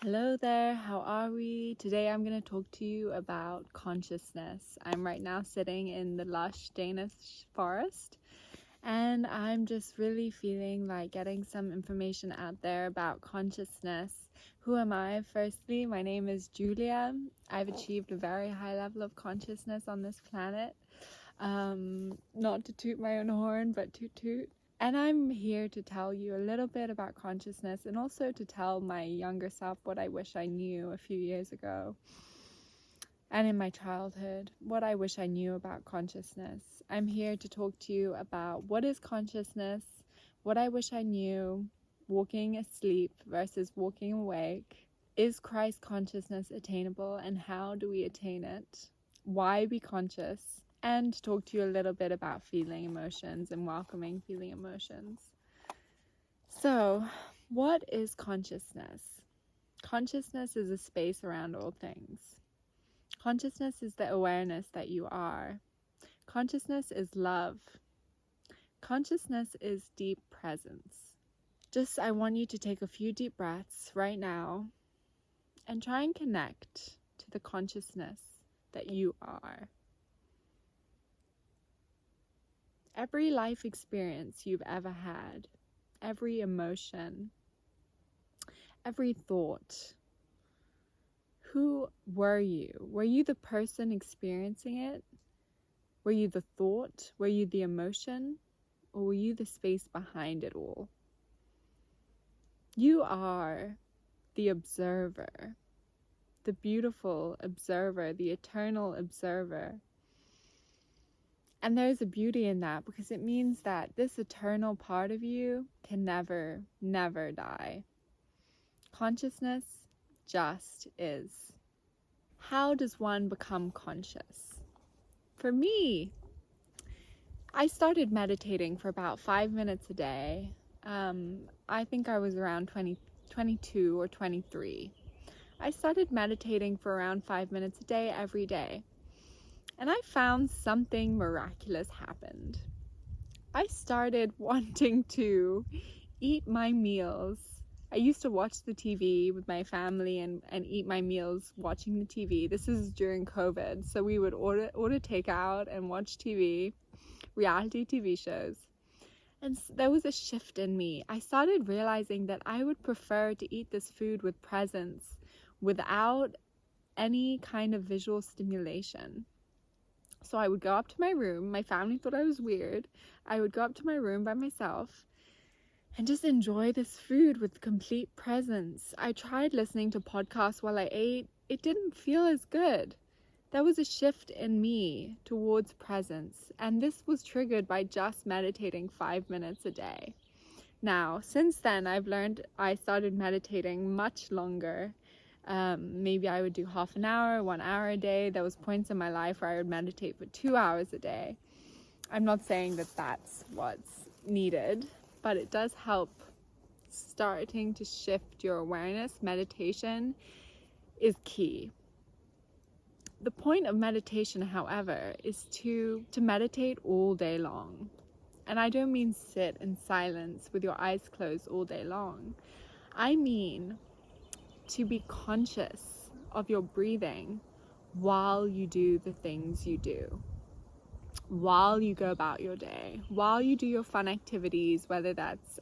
Hello there, how are we? Today I'm going to talk to you about consciousness. I'm right now sitting in the lush Danish forest and I'm just really feeling like getting some information out there about consciousness. Who am I? Firstly, my name is Julia. I've achieved a very high level of consciousness on this planet. Not to toot my own horn, but toot toot. And I'm here to tell you a little bit about consciousness and also to tell my younger self what I wish I knew a few years ago and in my childhood, what I wish I knew about consciousness. I'm here to talk to you about what is consciousness, what I wish I knew, walking asleep versus walking awake. Is Christ consciousness attainable and how do we attain it? Why be conscious? And talk to you a little bit about feeling emotions and welcoming feeling emotions. So, what is consciousness? Consciousness is a space around all things. Consciousness is the awareness that you are. Consciousness is love. Consciousness is deep presence. I want you to take a few deep breaths right now and try and connect to the consciousness that you are. Every life experience you've ever had, every emotion, every thought, who were you? Were you the person experiencing it? Were you the thought? Were you the emotion? Or were you the space behind it all? You are the observer, the beautiful observer, the eternal observer. And there's a beauty in that because it means that this eternal part of you can never, never die. Consciousness just is. How does one become conscious? For me, I started meditating for about 5 minutes a day. I think I was around 22 or 23. I started meditating for around 5 minutes a day every day. And I found something miraculous happened. I started wanting to eat my meals. I used to watch the TV with my family and eat my meals watching the TV. This is during COVID, so we would order takeout and watch TV, reality TV shows. And there was a shift in me. I started realizing that I would prefer to eat this food with presence, without any kind of visual stimulation. So I would go up to my room. My family thought I was weird. I would go up to my room by myself and just enjoy this food with complete presence. I tried listening to podcasts while I ate. It didn't feel as good. There was a shift in me towards presence, and this was triggered by just meditating 5 minutes a day. Now, since then, I started meditating much longer. Maybe I would do half an hour, 1 hour a day. There was points in my life where I would meditate for 2 hours a day. I'm not saying that that's what's needed, but it does help starting to shift your awareness. Meditation is key. The point of meditation, however, is to meditate all day long. And I don't mean sit in silence with your eyes closed all day long. I mean to be conscious of your breathing while you do the things you do, while you go about your day, while you do your fun activities, whether that's,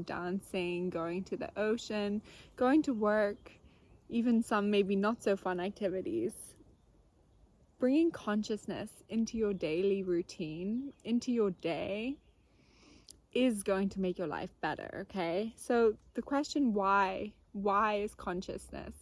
dancing, going to the ocean, going to work, even some maybe not so fun activities. Bringing consciousness into your daily routine, into your day, is going to make your life better, okay? So the question why is consciousness?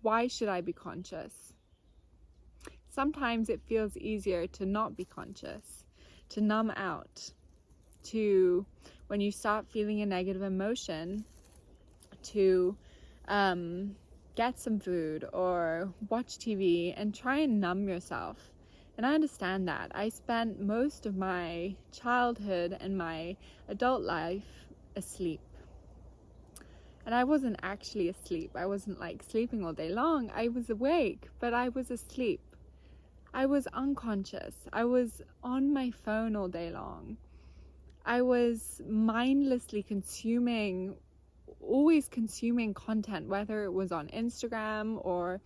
Why should I be conscious? Sometimes it feels easier to not be conscious, to numb out, to, when you start feeling a negative emotion, to get some food or watch TV and try and numb yourself. And I understand that. I spent most of my childhood and my adult life asleep. And I wasn't actually asleep. I wasn't like sleeping all day long. I was awake, but I was asleep. I was unconscious. I was on my phone all day long. I was mindlessly consuming always consuming content, whether it was on Instagram or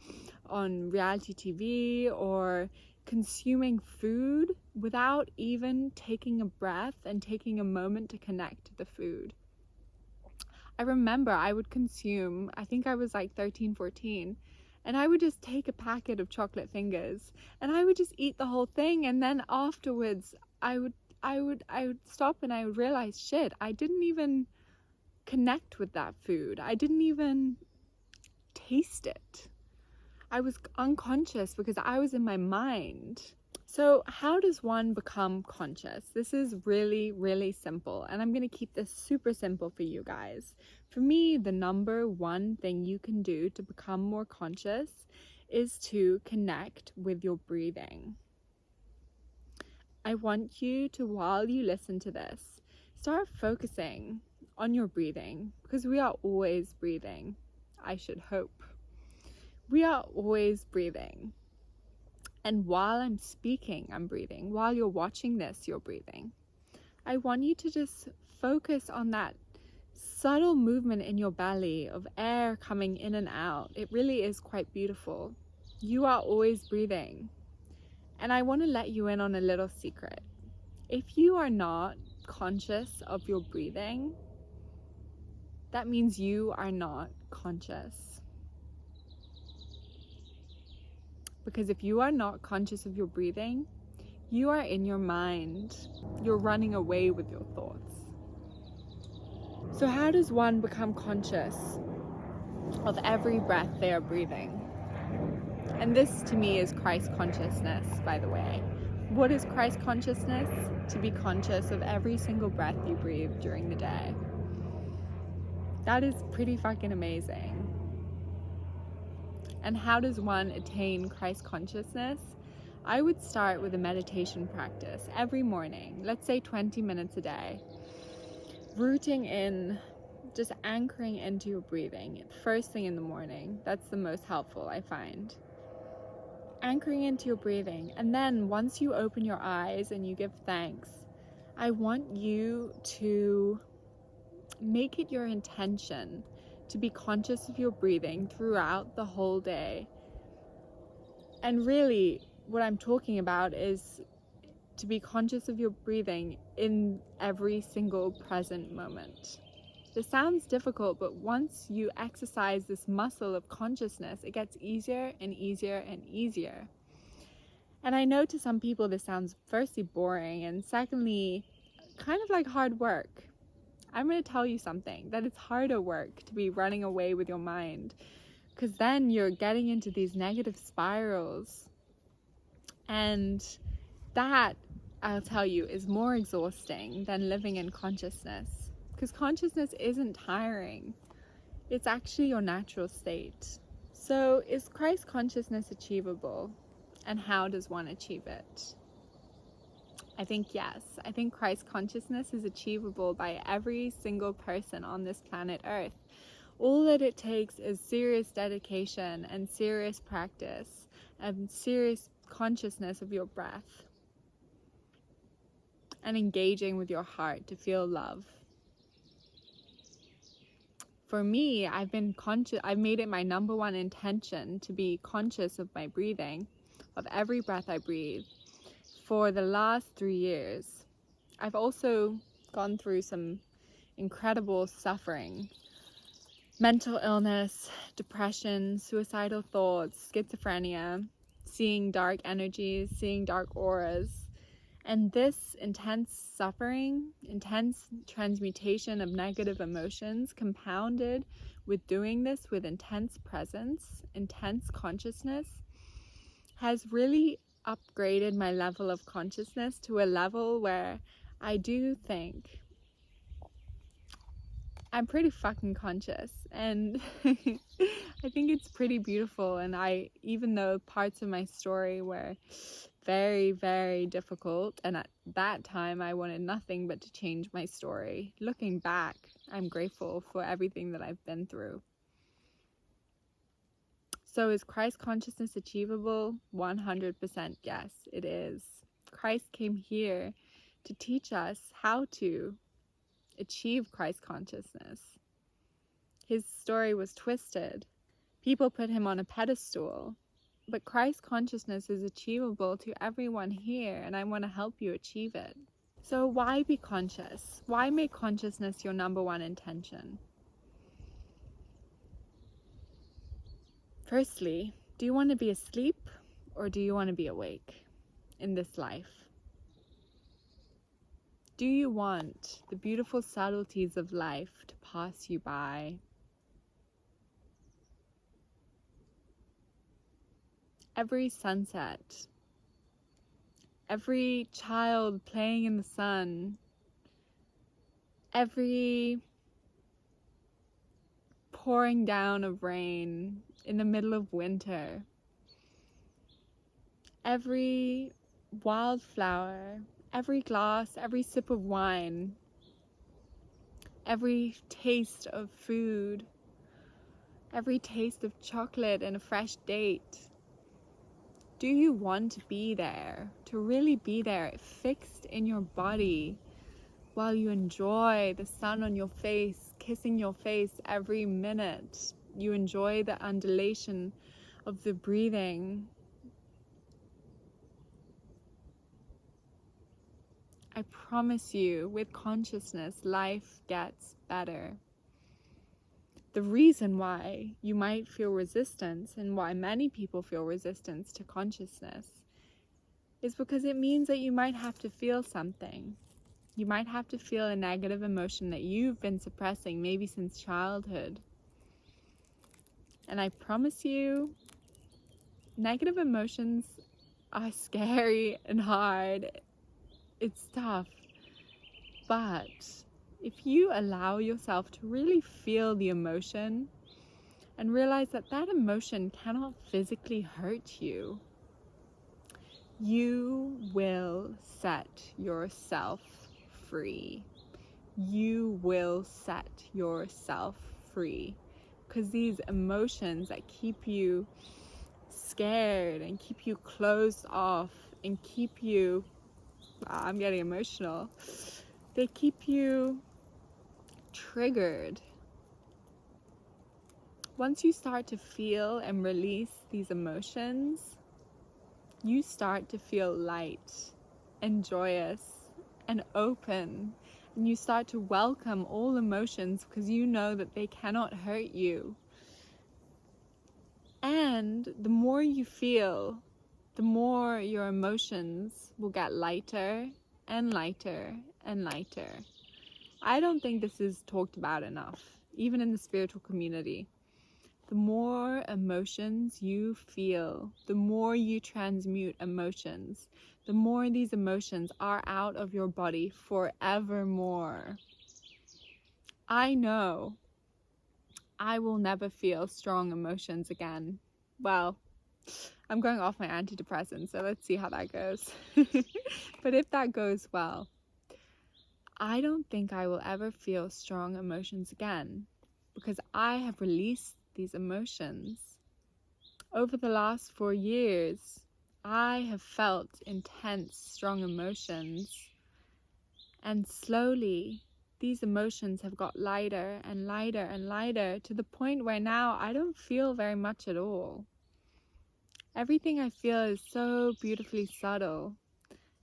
on reality TV, or consuming food without even taking a breath and taking a moment to connect to the food. I remember I would consume, I think I was like 13, 14, and I would just take a packet of chocolate fingers and I would just eat the whole thing, and then afterwards I would stop and I would realize, shit, I didn't even connect with that food. I didn't even taste it. I was unconscious because I was in my mind. So how does one become conscious? This is really, really simple, and I'm going to keep this super simple for you guys. For me, the number one thing you can do to become more conscious is to connect with your breathing. I want you to, while you listen to this, start focusing on your breathing, because we are always breathing. I should hope. We are always breathing. And while I'm speaking, I'm breathing. While you're watching this, you're breathing. I want you to just focus on that subtle movement in your belly of air coming in and out. It really is quite beautiful. You are always breathing. And I want to let you in on a little secret. If you are not conscious of your breathing, that means you are not conscious. Because if you are not conscious of your breathing, you are in your mind. You're running away with your thoughts. So how does one become conscious of every breath they are breathing? And this to me is Christ consciousness, by the way. What is Christ consciousness? To be conscious of every single breath you breathe during the day. That is pretty fucking amazing. And how does one attain Christ consciousness? I would start with a meditation practice every morning, let's say 20 minutes a day. Rooting in, just anchoring into your breathing first thing in the morning. That's the most helpful, I find. Anchoring into your breathing. And then once you open your eyes and you give thanks, I want you to make it your intention to be conscious of your breathing throughout the whole day. And really, what I'm talking about is to be conscious of your breathing in every single present moment. This sounds difficult, but once you exercise this muscle of consciousness, it gets easier and easier and easier. And I know to some people this sounds firstly boring, and secondly, kind of like hard work. I'm going to tell you something, that it's harder work to be running away with your mind, because then you're getting into these negative spirals. And that, I'll tell you, is more exhausting than living in consciousness. Because consciousness isn't tiring. It's actually your natural state. So is Christ consciousness achievable? And how does one achieve it? I think yes. I think Christ consciousness is achievable by every single person on this planet Earth. All that it takes is serious dedication and serious practice and serious consciousness of your breath and engaging with your heart to feel love. For me, I've made it my number one intention to be conscious of my breathing, of every breath I breathe, for the last 3 years. I've also gone through some incredible suffering, mental illness, depression, suicidal thoughts, schizophrenia, seeing dark energies, seeing dark auras. And this intense suffering, intense transmutation of negative emotions, compounded with doing this with intense presence, intense consciousness, has really upgraded my level of consciousness to a level where I do think I'm pretty fucking conscious. And I think it's pretty beautiful. And even though parts of my story were very, very difficult, and at that time I wanted nothing but to change my story, looking back, I'm grateful for everything that I've been through. So is Christ consciousness achievable? 100% yes, it is. Christ came here to teach us how to achieve Christ consciousness. His story was twisted. People put him on a pedestal. But Christ consciousness is achievable to everyone here, and I want to help you achieve it. So why be conscious? Why make consciousness your number one intention? Firstly, do you want to be asleep or do you want to be awake in this life? Do you want the beautiful subtleties of life to pass you by? Every sunset, every child playing in the sun, every pouring down of rain in the middle of winter, every wildflower, every glass, every sip of wine, every taste of food, every taste of chocolate and a fresh date. Do you want to be there, to really be there, fixed in your body, while you enjoy the sun on your face, kissing your face every minute? You enjoy the undulation of the breathing. I promise you, with consciousness, life gets better. The reason why you might feel resistance, and why many people feel resistance to consciousness, is because it means that you might have to feel something. You might have to feel a negative emotion that you've been suppressing, maybe since childhood. And I promise you, negative emotions are scary and hard. It's tough. But if you allow yourself to really feel the emotion and realize that that emotion cannot physically hurt you, you will set yourself free. You will set yourself free. Because these emotions that keep you scared and keep you closed off and keep you, I'm getting emotional, they keep you triggered. Once you start to feel and release these emotions, you start to feel light and joyous and open, and you start to welcome all emotions because you know that they cannot hurt you. And the more you feel, the more your emotions will get lighter and lighter and lighter. I don't think this is talked about enough, even in the spiritual community. The more emotions you feel, the more you transmute emotions, the more these emotions are out of your body forevermore. I know I will never feel strong emotions again. Well, I'm going off my antidepressant, so let's see how that goes. But if that goes well, I don't think I will ever feel strong emotions again, because I have released these emotions. Over the last 4 years, I have felt intense, strong emotions, and slowly these emotions have got lighter and lighter and lighter, to the point where now I don't feel very much at all. Everything I feel is so beautifully subtle,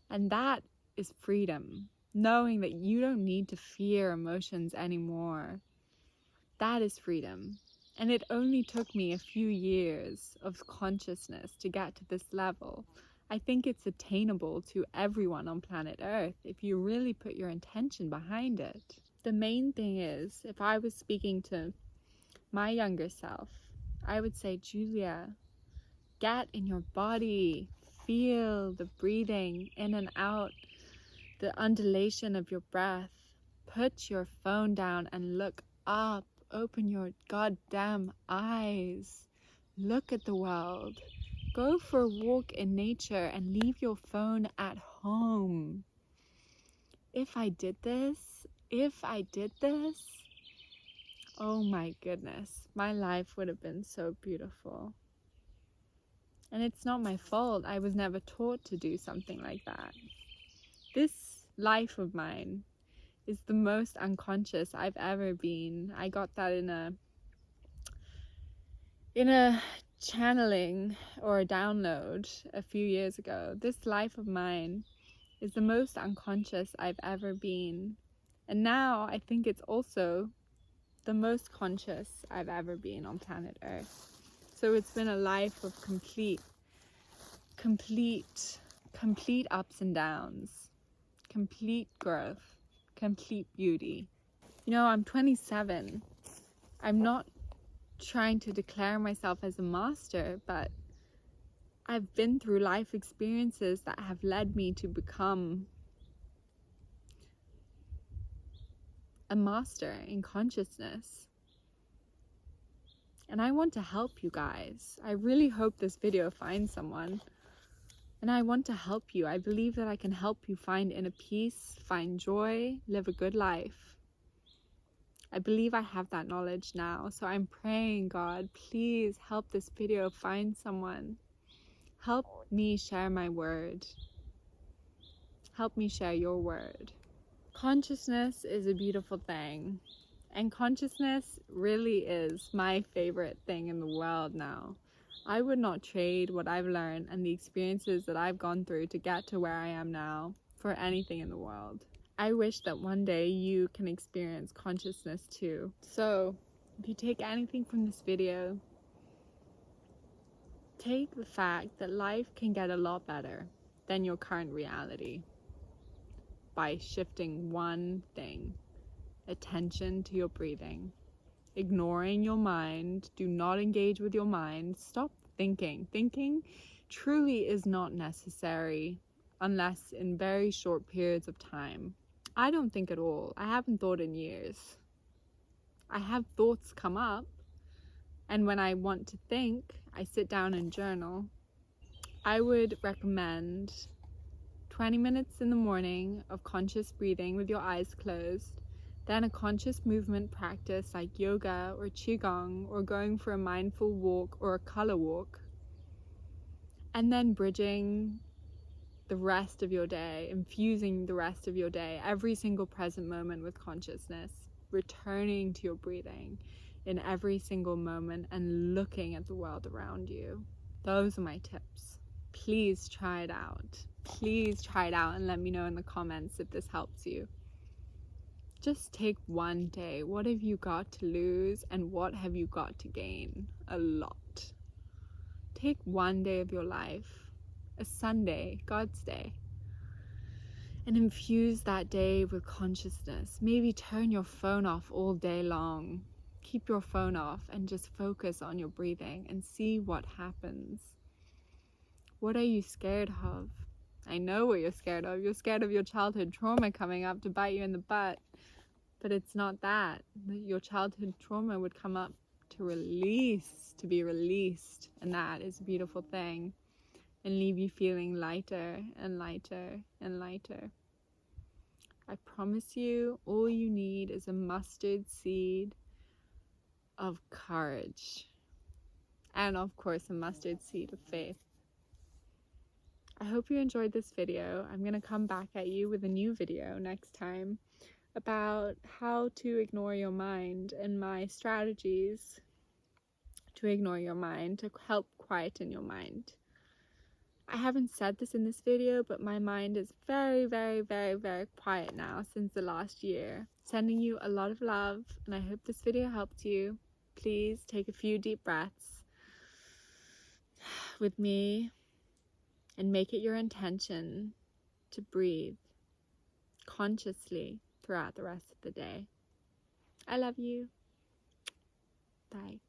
and that is freedom. Knowing that you don't need to fear emotions anymore. That is freedom. And it only took me a few years of consciousness to get to this level. I think it's attainable to everyone on planet Earth if you really put your intention behind it. The main thing is, if I was speaking to my younger self, I would say, Julia, get in your body, feel the breathing in and out, the undulation of your breath. Put your phone down and look up. Open your goddamn eyes. Look at the world. Go for a walk in nature and leave your phone at home. If I did this, oh my goodness, my life would have been so beautiful. And it's not my fault. I was never taught to do something like that. This life of mine is the most unconscious I've ever been. I got that in a In a channeling or a download a few years ago, this life of mine is the most unconscious I've ever been. And now I think it's also the most conscious I've ever been on planet Earth. So it's been a life of complete ups and downs, complete growth, complete beauty. You know, I'm 27. I'm not trying to declare myself as a master, but I've been through life experiences that have led me to become a master in consciousness. And I want to help you guys. I really hope this video finds someone. And I want to help you. I believe that I can help you find inner peace, find joy, live a good life. I believe I have that knowledge now. So I'm praying, God, please help this video find someone. Help me share my word. Help me share your word. Consciousness is a beautiful thing. And consciousness really is my favorite thing in the world now. I would not trade what I've learned and the experiences that I've gone through to get to where I am now for anything in the world. I wish that one day you can experience consciousness too. So, if you take anything from this video, take the fact that life can get a lot better than your current reality by shifting one thing: attention to your breathing. Ignoring your mind. Do not engage with your mind. Stop thinking. Thinking truly is not necessary unless in very short periods of time. I don't think at all. I haven't thought in years. I have thoughts come up, and when I want to think, I sit down and journal. I would recommend 20 minutes in the morning of conscious breathing with your eyes closed. Then a conscious movement practice like yoga or qigong or going for a mindful walk or a color walk. And then bridging the rest of your day, infusing the rest of your day, every single present moment with consciousness, returning to your breathing in every single moment and looking at the world around you. Those are my tips. Please try it out. Please try it out and let me know in the comments if this helps you. Just take one day. What have you got to lose and what have you got to gain? A lot. Take one day of your life, a Sunday, God's day, and infuse that day with consciousness. Maybe turn your phone off all day long. Keep your phone off and just focus on your breathing and see what happens. What are you scared of? I know what you're scared of. You're scared of your childhood trauma coming up to bite you in the butt. But it's not that. Your childhood trauma would come up to be released. And that is a beautiful thing. And leave you feeling lighter and lighter and lighter. I promise you, all you need is a mustard seed of courage. And of course, a mustard seed of faith. I hope you enjoyed this video. I'm going to come back at you with a new video next time about how to ignore your mind and my strategies to ignore your mind, to help quieten your mind. I haven't said this in this video, but my mind is very, very, very, very quiet now since the last year. Sending you a lot of love, and I hope this video helped you. Please take a few deep breaths with me and make it your intention to breathe consciously throughout the rest of the day. I love you. Bye.